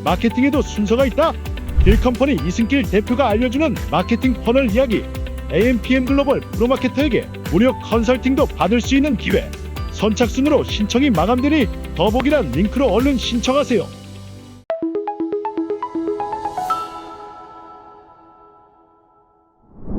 마케팅에도 순서가 있다. 딜컴퍼니 이승길 대표가 알려주는 마케팅 퍼널 이야기. AMPM 글로벌 프로마케터에게 무료 컨설팅도 받을 수 있는 기회. 선착순으로 신청이 마감되니 더보기란 링크로 얼른 신청하세요.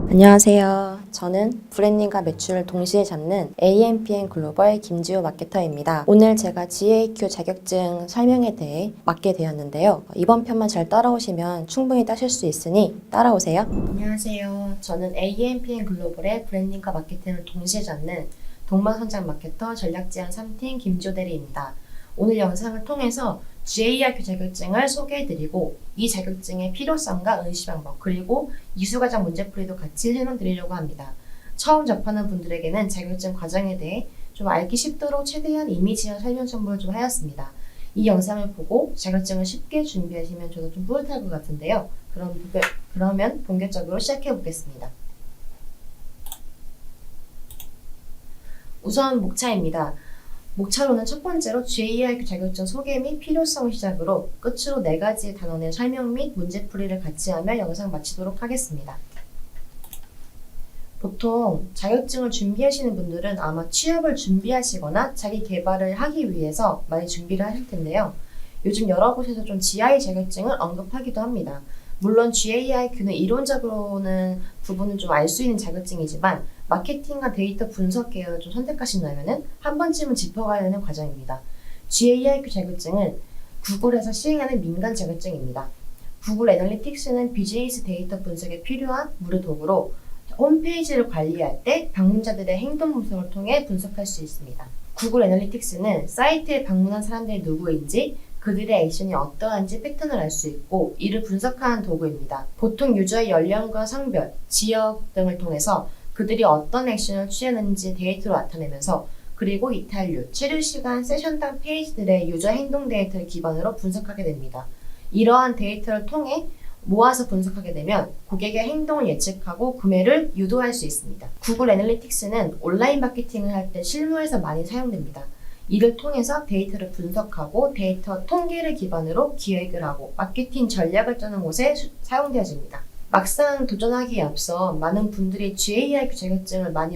안녕하세요. 저는 브랜딩과 매출을 동시에 잡는 AMPM 글로벌 김지호 마케터입니다. 오늘 제가 GAQ 자격증 설명에 대해 맡게 되었는데요. 이번 편만 잘 따라오시면 충분히 따실 수 있으니 따라오세요. 안녕하세요. 저는 AMPM 글로벌의 브랜딩과 마케팅을 동시에 잡는 동방선장 마케터 전략지향 3팀 김지호 대리입니다. 오늘 영상을 통해서 GAQ 자격증을 소개해드리고 이 자격증의 필요성과 응시 방법 그리고 이수과정 문제풀이도 같이 설명드리려고 합니다. 처음 접하는 분들에게는 자격증 과정에 대해 좀 알기 쉽도록 최대한 이미지와 설명 첨부를 좀 하였습니다. 이 영상을 보고 자격증을 쉽게 준비하시면 저도 좀 뿌듯할 것 같은데요. 그러면 본격적으로 시작해 보겠습니다. 우선 목차입니다. 목차로는 첫 번째로 GAQ 자격증 소개 및 필요성을 시작으로 끝으로 4가지 단원의 설명 및 문제풀이를 같이 하며 영상 마치도록 하겠습니다. 보통 자격증을 준비하시는 분들은 아마 취업을 준비하시거나 자기 개발을 하기 위해서 많이 준비를 하실 텐데요. 요즘 여러 곳에서 좀 GI 자격증을 언급하기도 합니다. 물론 GAIQ는 이론적으로는 부분은 좀 알 수 있는 자격증이지만 마케팅과 데이터 분석 계열을 좀 선택하신다면 한 번쯤은 짚어가야 하는 과정입니다. GAIQ 자격증은 구글에서 시행하는 민간 자격증입니다. 구글 애널리틱스는 비즈니스 데이터 분석에 필요한 무료 도구로 홈페이지를 관리할 때 방문자들의 행동 분석을 통해 분석할 수 있습니다. 구글 애널리틱스는 사이트에 방문한 사람들이 누구인지 그들의 액션이 어떠한지 패턴을 알 수 있고 이를 분석하는 도구입니다. 보통 유저의 연령과 성별, 지역 등을 통해서 그들이 어떤 액션을 취하는지 데이터로 나타내면서 그리고 이탈률, 체류 시간, 세션당 페이지들의 유저 행동 데이터를 기반으로 분석하게 됩니다. 이러한 데이터를 통해 모아서 분석하게 되면 고객의 행동을 예측하고 구매를 유도할 수 있습니다. 구글 애널리틱스는 온라인 마케팅을 할 때 실무에서 많이 사용됩니다. 이를 통해서 데이터를 분석하고 데이터 통계를 기반으로 기획을 하고 마케팅 전략을 짜는 곳에 사용되어집니다. 막상 도전하기에 앞서 많은 분들이 GAIQ 자격증을 많이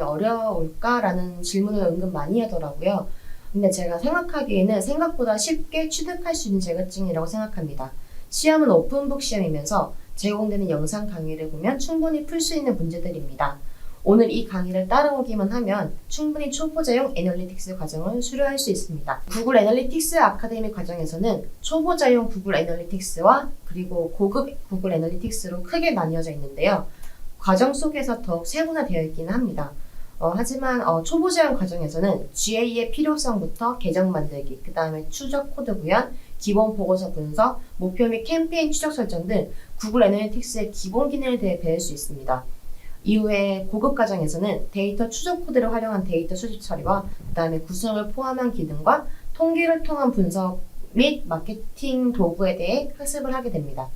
어려울까라는 질문을 은근 많이 하더라고요. 근데 제가 생각하기에는 생각보다 쉽게 취득할 수 있는 자격증이라고 생각합니다. 시험은 오픈북 시험이면서 제공되는 영상 강의를 보면 충분히 풀 수 있는 문제들입니다. 오늘 이 강의를 따라오기만 하면 충분히 초보자용 애널리틱스 과정을 수료할 수 있습니다. 구글 애널리틱스 아카데미 과정에서는 초보자용 구글 애널리틱스와 그리고 고급 구글 애널리틱스로 크게 나뉘어져 있는데요. 과정 속에서 더욱 세분화되어 있기는 합니다. 하지만 초보자용 과정에서는 GA의 필요성부터 계정 만들기, 그 다음에 추적 코드 구현, 기본 보고서 분석, 목표 및 캠페인 추적 설정 등 구글 애널리틱스의 기본 기능에 대해 배울 수 있습니다. 이후에 고급 과정에서는 데이터 추적 코드를 활용한 데이터 수집 처리와 그 다음에 구성을 포함한 기능과 통계를 통한 분석 및 마케팅 도구에 대해 학습을 하게 됩니다.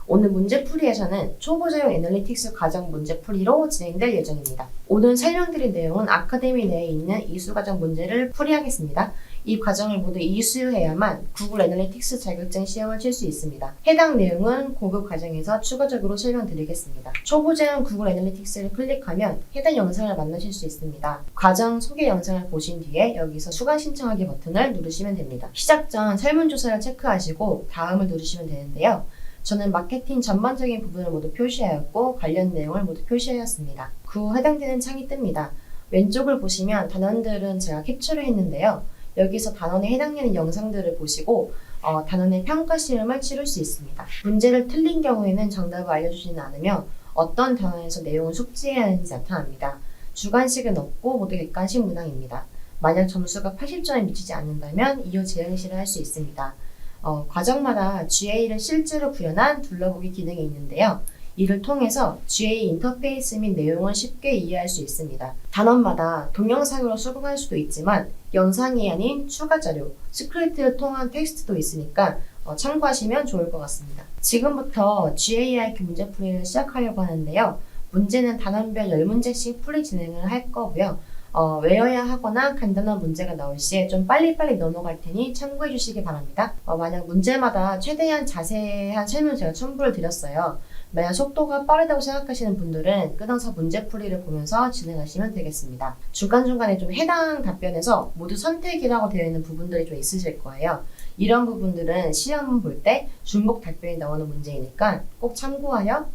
오늘 문제풀이에서는 초보자용 애널리틱스 과정 문제풀이로 진행될 예정입니다. 오늘 설명드릴 내용은 아카데미 내에 있는 이수과정 문제를 풀이하겠습니다. 이 과정을 모두 이수해야만 구글 애널리틱스 자격증 시험을 칠 수 있습니다. 해당 내용은 고급 과정에서 추가적으로 설명드리겠습니다. 초보자용 구글 애널리틱스를 클릭하면 해당 영상을 만나실 수 있습니다. 과정 소개 영상을 보신 뒤에 여기서 추가 신청하기 버튼을 누르시면 됩니다. 시작 전 설문조사를 체크하시고 다음을 누르시면 되는데요. 저는 마케팅 전반적인 부분을 모두 표시하였고 관련 내용을 모두 표시하였습니다. 그 후 해당되는 창이 뜹니다. 왼쪽을 보시면 단원들은 제가 캡처를 했는데요. 여기서 단원에 해당되는 영상들을 보시고 단원의 평가 시험을 치를 수 있습니다. 문제를 틀린 경우에는 정답을 알려주지는 않으며 어떤 단원에서 내용을 숙지해야 하는지 나타납니다. 주관식은 없고 모두 객관식 문항입니다. 만약 점수가 80점에 미치지 않는다면 이후 재응시를 할 수 있습니다. 과정마다 GA를 실제로 구현한 둘러보기 기능이 있는데요. 이를 통해서 GA 인터페이스 및 내용을 쉽게 이해할 수 있습니다. 단원마다 동영상으로 수긍할 수도 있지만 영상이 아닌 추가 자료, 스크립트를 통한 텍스트도 있으니까 참고하시면 좋을 것 같습니다. 지금부터 GAIQ 문제풀이를 시작하려고 하는데요. 문제는 단원별 10문제씩 풀이 진행을 할 거고요. 외워야 하거나 간단한 문제가 나올 시에 좀 빨리빨리 넘어갈 테니 참고해 주시기 바랍니다. 만약 문제마다 최대한 자세한 설명 제가 첨부를 드렸어요. 만약 속도가 빠르다고 생각하시는 분들은 끊어서 문제풀이를 보면서 진행하시면 되겠습니다. 중간중간에 좀 해당 답변에서 모두 선택이라고 되어 있는 부분들이 좀 있으실 거예요. 이런 부분들은 시험 볼 때 중복 답변이 나오는 문제이니까 꼭 참고하여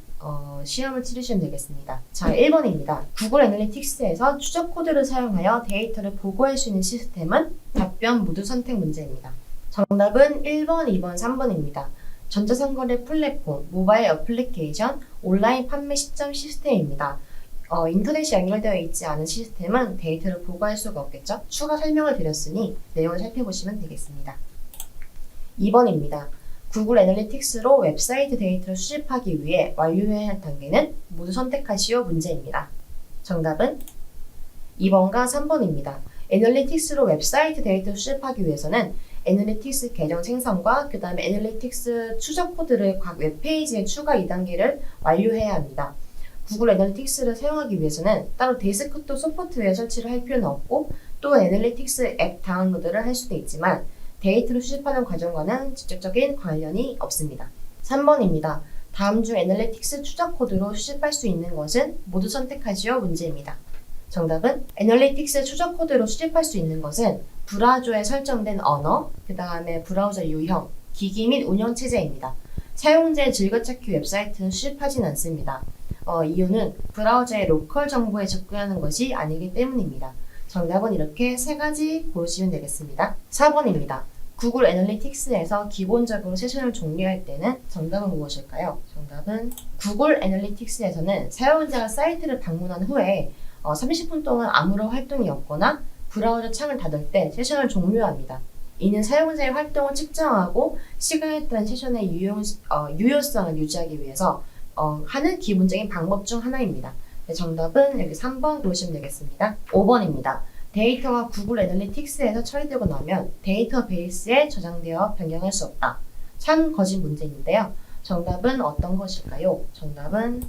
시험을 치르시면 되겠습니다. 자, 1번입니다. 구글 애널리틱스에서 추적 코드를 사용하여 데이터를 보고할 수 있는 시스템은 답변 모두 선택 문제입니다. 정답은 1번, 2번, 3번입니다. 전자상거래 플랫폼, 모바일 어플리케이션, 온라인 판매 시점 시스템입니다. 인터넷이 연결되어 있지 않은 시스템은 데이터를 보고할 수가 없겠죠? 추가 설명을 드렸으니 내용을 살펴보시면 되겠습니다. 2번입니다. 구글 애널리틱스로 웹사이트 데이터를 수집하기 위해 완료해야 할 단계는 모두 선택하시오 문제입니다. 정답은 2번과 3번입니다. 애널리틱스로 웹사이트 데이터를 수집하기 위해서는 애널리틱스 계정 생성과 그 다음에 애널리틱스 추적 코드를 각 웹페이지에 추가 2단계를 완료해야 합니다. 구글 애널리틱스를 사용하기 위해서는 따로 데스크톱 소프트웨어 설치를 할 필요는 없고 또 애널리틱스 앱 다운로드를 할 수도 있지만 데이터를 수집하는 과정과는 직접적인 관련이 없습니다. 3번입니다. 다음 중 애널리틱스 추적 코드로 수집할 수 있는 것은 모두 선택하시오 문제입니다. 정답은 애널리틱스 추적 코드로 수집할 수 있는 것은 브라우저에 설정된 언어, 그 다음에 브라우저 유형, 기기 및 운영체제입니다. 사용자의 즐겨찾기 웹사이트는 수집하진 않습니다. 이유는 브라우저의 로컬 정보에 접근하는 것이 아니기 때문입니다. 정답은 이렇게 세 가지 고르시면 되겠습니다. 4번입니다. 구글 애널리틱스에서 기본적으로 세션을 종료할 때는 정답은 무엇일까요? 정답은 구글 애널리틱스에서는 사용자가 사이트를 방문한 후에 30분 동안 아무런 활동이 없거나 브라우저 창을 닫을 때 세션을 종료합니다. 이는 사용자의 활동을 측정하고 시간에 따른 세션의 유효성을 유지하기 위해서 하는 기본적인 방법 중 하나입니다. 네, 정답은 여기 3번 고르시면 되겠습니다. 5번입니다. 데이터가 구글 애널리틱스에서 처리되고 나면 데이터베이스에 저장되어 변경할 수 없다. 참, 거짓 문제인데요. 정답은 어떤 것일까요? 정답은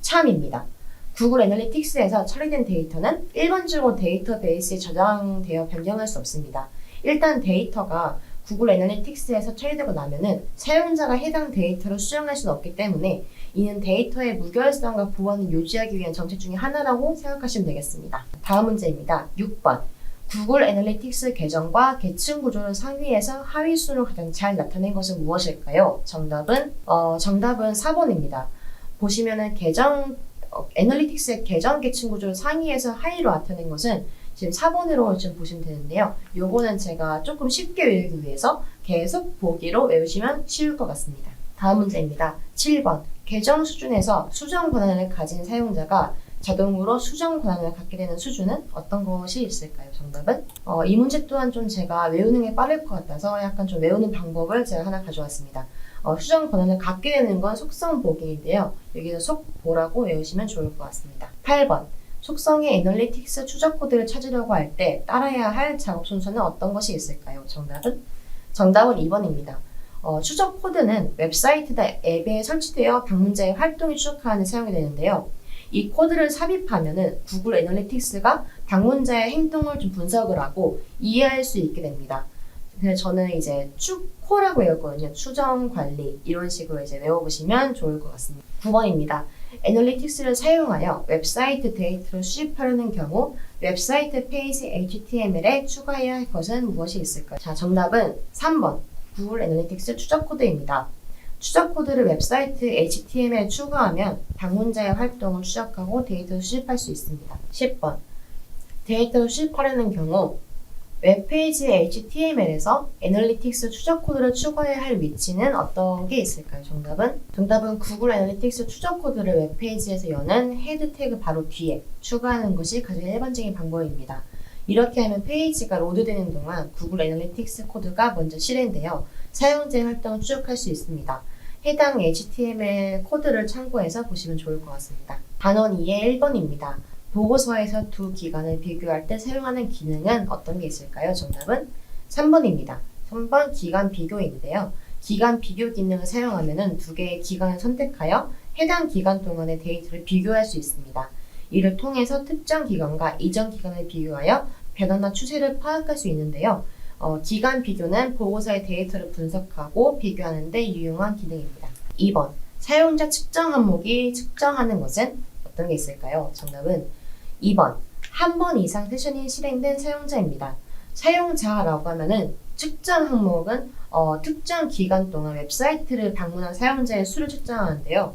참입니다. 구글 애널리틱스에서 처리된 데이터는 일반적으로 데이터베이스에 저장되어 변경할 수 없습니다. 일단 데이터가 구글 애널리틱스에서 처리되고 나면은 사용자가 해당 데이터를 수정할 수는 없기 때문에 이는 데이터의 무결성과 보안을 유지하기 위한 정책 중에 하나라고 생각하시면 되겠습니다. 다음 문제입니다. 6번. 구글 애널리틱스 계정과 계층 구조를 상위에서 하위 순으로 가장 잘 나타낸 것은 무엇일까요? 정답은 4번입니다. 보시면은 애널리틱스의 계정 계층 구조를 상위에서 하위로 나타낸 것은 지금 4번으로 지금 보시면 되는데요. 요거는 제가 조금 쉽게 외우기 위해서 계속 보기로 외우시면 쉬울 것 같습니다. 다음 문제입니다. 7번. 계정 수준에서 수정 권한을 가진 사용자가 자동으로 수정 권한을 갖게 되는 수준은 어떤 것이 있을까요? 정답은 이 문제 또한 좀 제가 외우는 게 빠를 것 같아서 약간 좀 외우는 방법을 제가 하나 가져왔습니다. 수정 권한을 갖게 되는 건 속성 보기인데요. 여기서 속보라고 외우시면 좋을 것 같습니다. 8번. 속성의 애널리틱스 추적 코드를 찾으려고 할 때 따라야 할 작업 순서는 어떤 것이 있을까요? 정답은 2번입니다. 추적 코드는 웹사이트나 앱에 설치되어 방문자의 활동을 추적하는 데 사용이 되는데요. 이 코드를 삽입하면은 구글 애널리틱스가 방문자의 행동을 좀 분석을 하고 이해할 수 있게 됩니다. 그래서 저는 이제 추코라고 외웠거든요. 추정 관리 이런 식으로 이제 외워보시면 좋을 것 같습니다. 9번입니다. 애널리틱스를 사용하여 웹사이트 데이터를 수집하려는 경우 웹사이트 페이지 HTML에 추가해야 할 것은 무엇이 있을까요? 자, 정답은 3번. 구글 애널리틱스 추적 코드입니다. 추적 코드를 웹사이트 HTML에 추가하면 방문자의 활동을 추적하고 데이터를 수집할 수 있습니다. 10번. 데이터를 수집하려는 경우 웹페이지 HTML에서 애널리틱스 추적 코드를 추가해야 할 위치는 어떤 게 있을까요? 정답은 구글 애널리틱스 추적 코드를 웹페이지에서 여는 헤드 태그 바로 뒤에 추가하는 것이 가장 일반적인 방법입니다. 이렇게 하면 페이지가 로드되는 동안 구글 애널리틱스 코드가 먼저 실행되어 사용자의 활동을 추적할 수 있습니다. 해당 HTML 코드를 참고해서 보시면 좋을 것 같습니다. 단원 2의 1번입니다. 보고서에서 두 기간을 비교할 때 사용하는 기능은 어떤 게 있을까요? 정답은 3번입니다. 3번 기간 비교인데요. 기간 비교 기능을 사용하면 두 개의 기간을 선택하여 해당 기간 동안의 데이터를 비교할 수 있습니다. 이를 통해서 특정 기간과 이전 기간을 비교하여 변화나 추세를 파악할 수 있는데요. 기간 비교는 보고서의 데이터를 분석하고 비교하는 데 유용한 기능입니다. 2번, 사용자 측정 항목이 측정하는 것은 어떤 게 있을까요? 정답은 2번, 한 번 이상 세션이 실행된 사용자입니다. 사용자라고 하면은 측정 항목은 특정 기간 동안 웹사이트를 방문한 사용자의 수를 측정하는데요.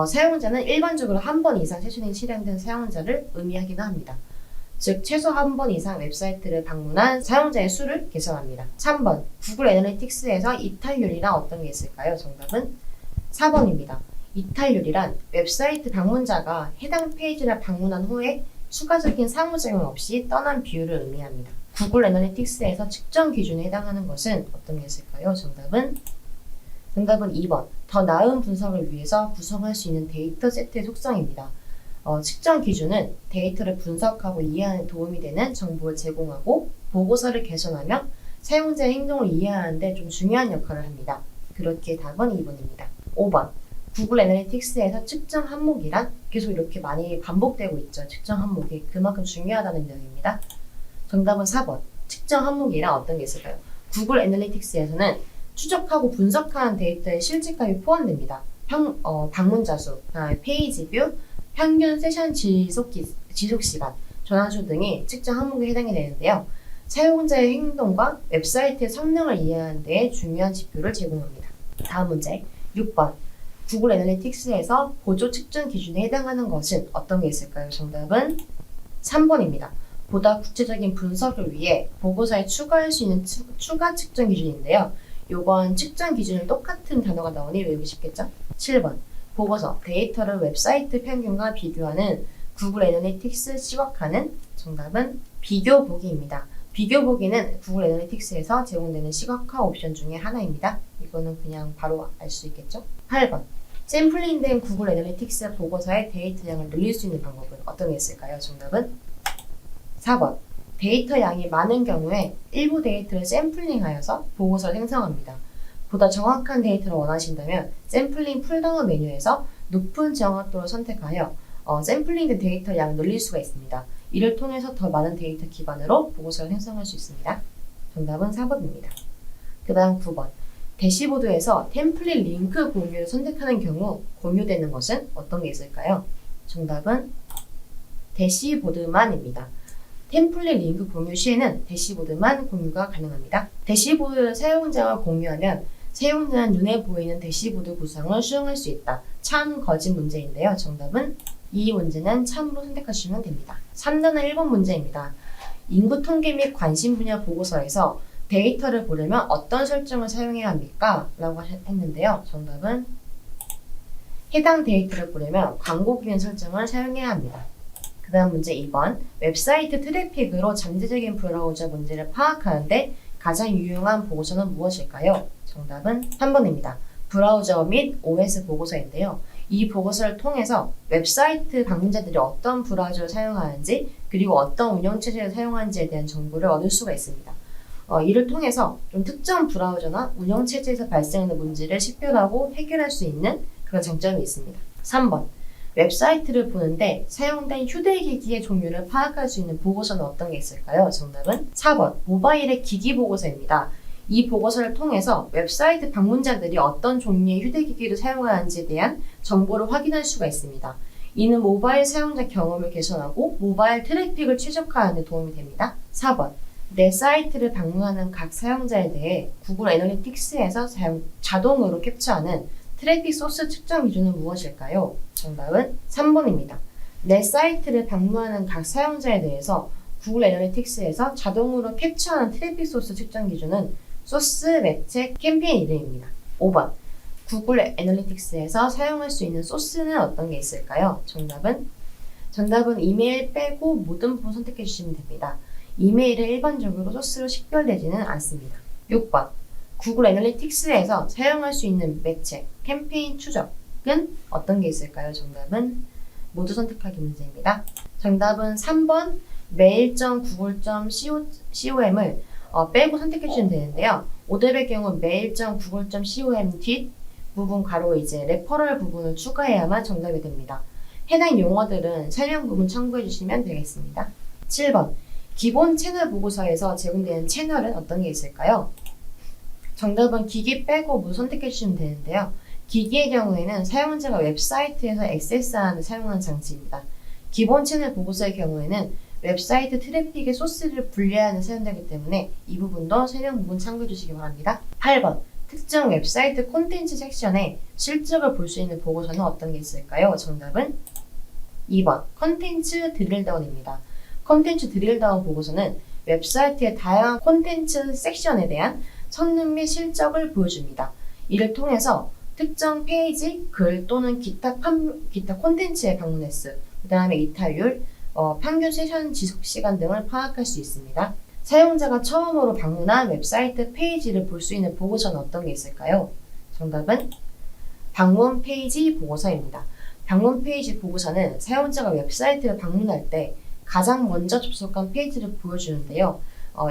사용자는 일반적으로 한 번 이상 세션이 실행된 사용자를 의미하기도 합니다. 즉 최소 한 번 이상 웹사이트를 방문한 사용자의 수를 계산합니다. 3번, 구글 애널리틱스에서 이탈률이란 어떤 게 있을까요? 정답은 4번입니다. 이탈률이란 웹사이트 방문자가 해당 페이지를 방문한 후에 추가적인 상호작용 없이 떠난 비율을 의미합니다. 구글 애널리틱스에서 측정 기준에 해당하는 것은 어떤 게 있을까요? 정답은 2번. 더 나은 분석을 위해서 구성할 수 있는 데이터 세트의 속성입니다. 측정 기준은 데이터를 분석하고 이해하는 도움이 되는 정보를 제공하고 보고서를 개선하며 사용자의 행동을 이해하는 데 좀 중요한 역할을 합니다. 그렇기에 답은 2번입니다. 5번. 구글 애널리틱스에서 측정 항목이란 계속 이렇게 많이 반복되고 있죠. 측정 항목이 그만큼 중요하다는 내용입니다. 정답은 4번. 측정 항목이란 어떤 게 있을까요? 구글 애널리틱스에서는 추적하고 분석하는 데이터의 실질값이 포함됩니다. 방문자 수, 페이지 뷰, 평균 세션 지속 시간, 전환수 등이 측정 항목에 해당이 되는데요. 사용자의 행동과 웹사이트의 성능을 이해하는 데 중요한 지표를 제공합니다. 다음 문제 6번. 구글 애널리틱스에서 보조 측정 기준에 해당하는 것은 어떤 게 있을까요? 정답은 3번입니다. 보다 구체적인 분석을 위해 보고서에 추가할 수 있는 추가 측정 기준인데요. 요건 측정 기준을 똑같은 단어가 나오니 외우기 쉽겠죠? 7번. 보고서, 데이터를 웹사이트 평균과 비교하는 구글 애널리틱스 시각화는 정답은 비교보기입니다. 비교보기는 구글 애널리틱스에서 제공되는 시각화 옵션 중에 하나입니다. 이거는 그냥 바로 알 수 있겠죠? 8번. 샘플링된 구글 애널리틱스 보고서의 데이터량을 늘릴 수 있는 방법은 어떤 게 있을까요? 정답은 4번. 데이터 양이 많은 경우에 일부 데이터를 샘플링하여서 보고서를 생성합니다. 보다 정확한 데이터를 원하신다면 샘플링 풀다운 메뉴에서 높은 정확도를 선택하여 샘플링된 데이터 양을 늘릴 수가 있습니다. 이를 통해서 더 많은 데이터 기반으로 보고서를 생성할 수 있습니다. 정답은 4번입니다. 그 다음 9번. 대시보드에서 템플릿 링크 공유를 선택하는 경우 공유되는 것은 어떤 게 있을까요? 정답은 대시보드만입니다. 템플릿 링크 공유 시에는 대시보드만 공유가 가능합니다. 대시보드를 사용자와 공유하면 사용자는 눈에 보이는 대시보드 구성을 수정할 수 있다. 참, 거짓 문제인데요. 정답은 이 문제는 참으로 선택하시면 됩니다. 3단은 1번 문제입니다. 인구 통계 및 관심 분야 보고서에서 데이터를 보려면 어떤 설정을 사용해야 합니까? 라고 했는데요. 정답은 해당 데이터를 보려면 광고 기능 설정을 사용해야 합니다. 그 다음 문제 2번. 웹사이트 트래픽으로 잠재적인 브라우저 문제를 파악하는데 가장 유용한 보고서는 무엇일까요? 정답은 3번입니다. 브라우저 및 OS 보고서인데요. 이 보고서를 통해서 웹사이트 방문자들이 어떤 브라우저를 사용하는지 그리고 어떤 운영체제를 사용하는지에 대한 정보를 얻을 수가 있습니다. 이를 통해서 좀 특정 브라우저나 운영체제에서 발생하는 문제를 식별하고 해결할 수 있는 그런 장점이 있습니다. 3번. 웹사이트를 보는데 사용된 휴대기기의 종류를 파악할 수 있는 보고서는 어떤 게 있을까요? 정답은 4번. 모바일의 기기 보고서입니다. 이 보고서를 통해서 웹사이트 방문자들이 어떤 종류의 휴대기기를 사용하는지에 대한 정보를 확인할 수가 있습니다. 이는 모바일 사용자 경험을 개선하고 모바일 트래픽을 최적화하는 데 도움이 됩니다. 4번. 내 사이트를 방문하는 각 사용자에 대해 구글 애널리틱스에서 자동으로 캡처하는 트래픽 소스 측정 기준은 무엇일까요? 정답은 3번입니다. 내 사이트를 방문하는 각 사용자에 대해서 구글 애널리틱스에서 자동으로 캡처하는 트래픽 소스 측정 기준은 소스, 매체, 캠페인 이름입니다. 5번. 구글 애널리틱스에서 사용할 수 있는 소스는 어떤 게 있을까요? 정답은 이메일 빼고 모든 부분 선택해 주시면 됩니다. 이메일은 일반적으로 소스로 식별되지는 않습니다. 6번. 구글 애널리틱스에서 사용할 수 있는 매체, 캠페인 추적은 어떤 게 있을까요? 정답은 모두 선택하기 문제입니다. 정답은 3번 mail.google.com을 빼고 선택해 주시면 되는데요. 오답의 경우 mail.google.com 뒷 부분 가로 레퍼럴 부분을 추가해야만 정답이 됩니다. 해당 용어들은 설명 부분 참고해 주시면 되겠습니다. 7번. 기본 채널 보고서에서 제공되는 채널은 어떤 게 있을까요? 정답은 기기 빼고 뭐 선택해 주시면 되는데요. 기기의 경우에는 사용자가 웹사이트에서 액세스하는 사용하는 장치입니다. 기본 채널 보고서의 경우에는 웹사이트 트래픽의 소스를 분리하는 사용자이기 때문에 이 부분도 설명 부분 참고해 주시기 바랍니다. 8번. 특정 웹사이트 콘텐츠 섹션에 실적을 볼 수 있는 보고서는 어떤 게 있을까요? 정답은 2번. 콘텐츠 드릴다운입니다. 콘텐츠 드릴다운 보고서는 웹사이트의 다양한 콘텐츠 섹션에 대한 성능 및 실적을 보여줍니다. 이를 통해서 특정 페이지, 글 또는 기타 콘텐츠의 방문 횟수, 그 다음에 이탈률, 평균 세션 지속 시간 등을 파악할 수 있습니다. 사용자가 처음으로 방문한 웹사이트 페이지를 볼 수 있는 보고서는 어떤 게 있을까요? 정답은 방문 페이지 보고서입니다. 방문 페이지 보고서는 사용자가 웹사이트를 방문할 때 가장 먼저 접속한 페이지를 보여주는데요.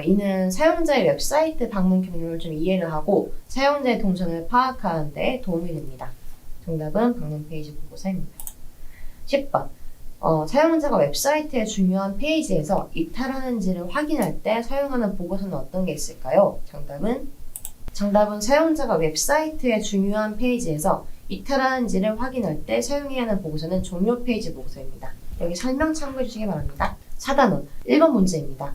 이는 사용자의 웹사이트 방문 경로를 좀 이해를 하고 사용자의 동선을 파악하는 데 도움이 됩니다. 정답은 방문 페이지 보고서입니다. 10번. 사용자가 웹사이트의 중요한 페이지에서 이탈하는지를 확인할 때 사용하는 보고서는 어떤 게 있을까요? 정답은 사용자가 웹사이트의 중요한 페이지에서 이탈하는지를 확인할 때 사용해야 하는 보고서는 종료 페이지 보고서입니다. 여기 설명 참고해 주시기 바랍니다. 4단원 1번 문제입니다.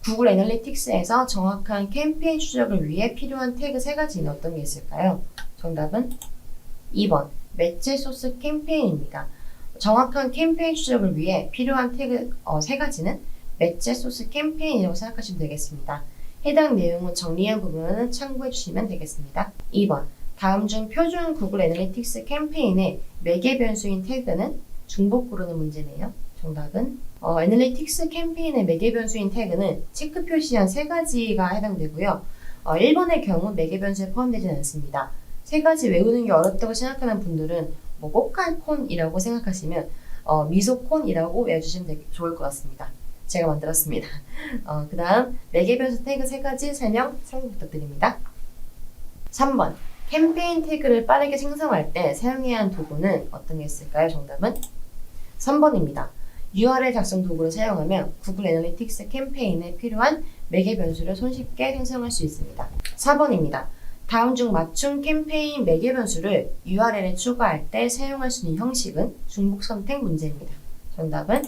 구글 애널리틱스에서 정확한 캠페인 추적을 위해 필요한 태그 3가지는 어떤 게 있을까요? 정답은 2번 매체 소스 캠페인입니다. 정확한 캠페인 추적을 위해 필요한 태그 3가지는 매체 소스 캠페인이라고 생각하시면 되겠습니다. 해당 내용을 정리한 부분은 참고해 주시면 되겠습니다. 2번 다음 중 표준 구글 애널리틱스 캠페인의 매개 변수인 태그는 중복 고르는 문제네요. 정답은 애널리틱스 캠페인의 매개 변수인 태그는 체크 표시한 3가지가 해당되고요. 1번의 경우 매개 변수에 포함되지는 않습니다. 3가지 외우는 게 어렵다고 생각하는 분들은 꼬깔콘이라고 생각하시면 미소콘이라고 외워주시면 좋을 것 같습니다. 제가 만들었습니다. 그 다음 매개 변수 태그 3가지 설명 참고 부탁드립니다. 3번 캠페인 태그를 빠르게 생성할 때 사용해야 하는 도구는 어떤 게 있을까요? 정답은 3번입니다. URL 작성 도구를 사용하면 구글 애널리틱스 캠페인에 필요한 매개 변수를 손쉽게 생성할 수 있습니다. 4번입니다. 다음 중 맞춤 캠페인 매개 변수를 URL에 추가할 때 사용할 수 있는 형식은 중복 선택 문제입니다. 정답은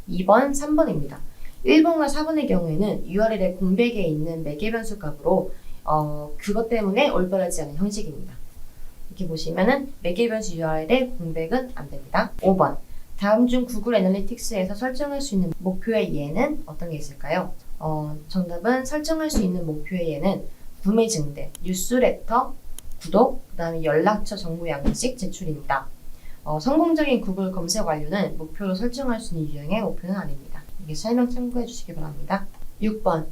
2번, 3번입니다. 1번과 4번의 경우에는 URL에 공백에 있는 매개 변수 값으로 그것 때문에 올바르지 않은 형식입니다. 이렇게 보시면은 매개 변수 URL에 공백은 안 됩니다. 5번. 다음 중 구글 애널리틱스에서 설정할 수 있는 목표의 예는 어떤 게 있을까요? 정답은 설정할 수 있는 목표의 예는 구매 증대, 뉴스레터, 구독, 그 다음에 연락처 정보 양식 제출입니다. 성공적인 구글 검색 완료는 목표로 설정할 수 있는 유형의 목표는 아닙니다. 이게 설명 참고해 주시기 바랍니다. 6번.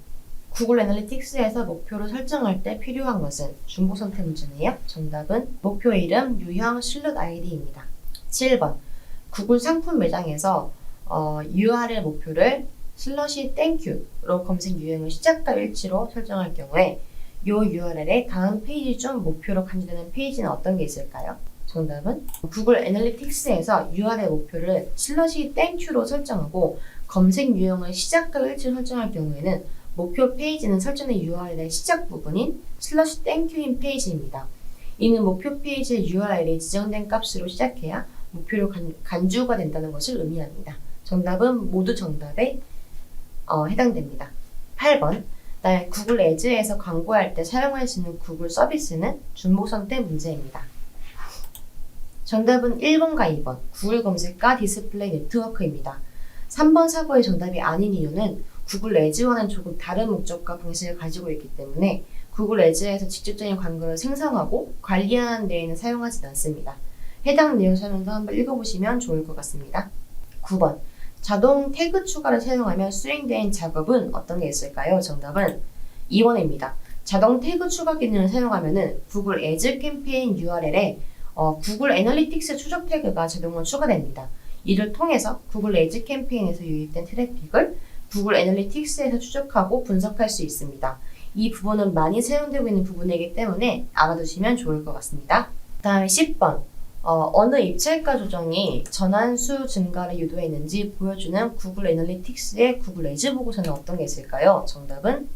구글 애널리틱스에서 목표를 설정할 때 필요한 것은 중복 선택 문제네요. 정답은 목표 이름, 유형, 슬롯 아이디입니다. 7번. 구글 상품 매장에서 URL 목표를 슬러시 땡큐로 검색 유형을 시작과 일치로 설정할 경우에 이 URL의 다음 페이지 중 목표로 간주되는 페이지는 어떤 게 있을까요? 정답은 구글 애널리틱스에서 URL 목표를 슬러시 땡큐로 설정하고 검색 유형을 시작과 일치로 설정할 경우에는 목표 페이지는 설정의 URL의 시작 부분인 슬러시 땡큐인 페이지입니다. 이는 목표 페이지의 URL이 지정된 값으로 시작해야 목표로 간주가 된다는 것을 의미합니다. 정답은 모두 정답에 해당됩니다. 8번. 구글 애즈에서 광고할 때 사용할 수 있는 구글 서비스는 중복 선택 문제입니다. 정답은 1번과 2번, 구글 검색과 디스플레이 네트워크입니다. 3번, 4번의 정답이 아닌 이유는 구글 애즈와는 조금 다른 목적과 방식을 가지고 있기 때문에 구글 애즈에서 직접적인 광고를 생성하고 관리하는 데에는 사용하지 않습니다. 해당 내용 설명도 한번 읽어보시면 좋을 것 같습니다. 9번. 자동 태그 추가를 사용하면 수행된 작업은 어떤 게 있을까요? 정답은 2번입니다. 자동 태그 추가 기능을 사용하면 구글 애즈 캠페인 URL에 구글 애널리틱스 추적 태그가 자동으로 추가됩니다. 이를 통해서 구글 애즈 캠페인에서 유입된 트래픽을 구글 애널리틱스에서 추적하고 분석할 수 있습니다. 이 부분은 많이 사용되고 있는 부분이기 때문에 알아두시면 좋을 것 같습니다. 그 다음에 10번. 어느 입찰가 조정이 전환수 증가를 유도했는지 보여주는 구글 애널리틱스의 구글 에즈 보고서는 어떤 게 있을까요? 정답은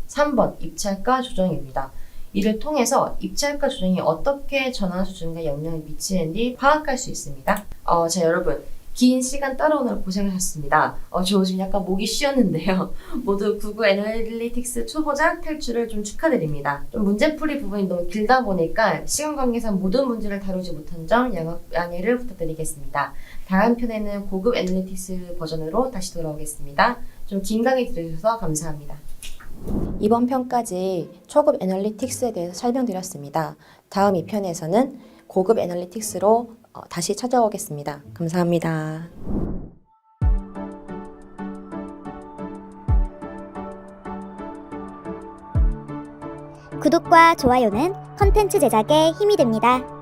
3번 입찰가 조정입니다. 이를 통해서 입찰가 조정이 어떻게 전환수 증가에 영향을 미치는지 파악할 수 있습니다. 자, 여러분. 긴 시간 따라오느라 고생하셨습니다. 저 요즘 약간 목이 쉬었는데요. 모두 구글 애널리틱스 초보자 탈출을 좀 축하드립니다. 좀 문제풀이 부분이 너무 길다 보니까 시간 관계상 모든 문제를 다루지 못한 점 양해를 부탁드리겠습니다. 다음 편에는 고급 애널리틱스 버전으로 다시 돌아오겠습니다. 좀 긴 강의 들으셔서 감사합니다. 이번 편까지 초급 애널리틱스에 대해서 설명드렸습니다. 다음 2편에서는 고급 애널리틱스로 다시 찾아오겠습니다. 감사합니다. 구독과 좋아요는 컨텐츠 제작에 힘이 됩니다.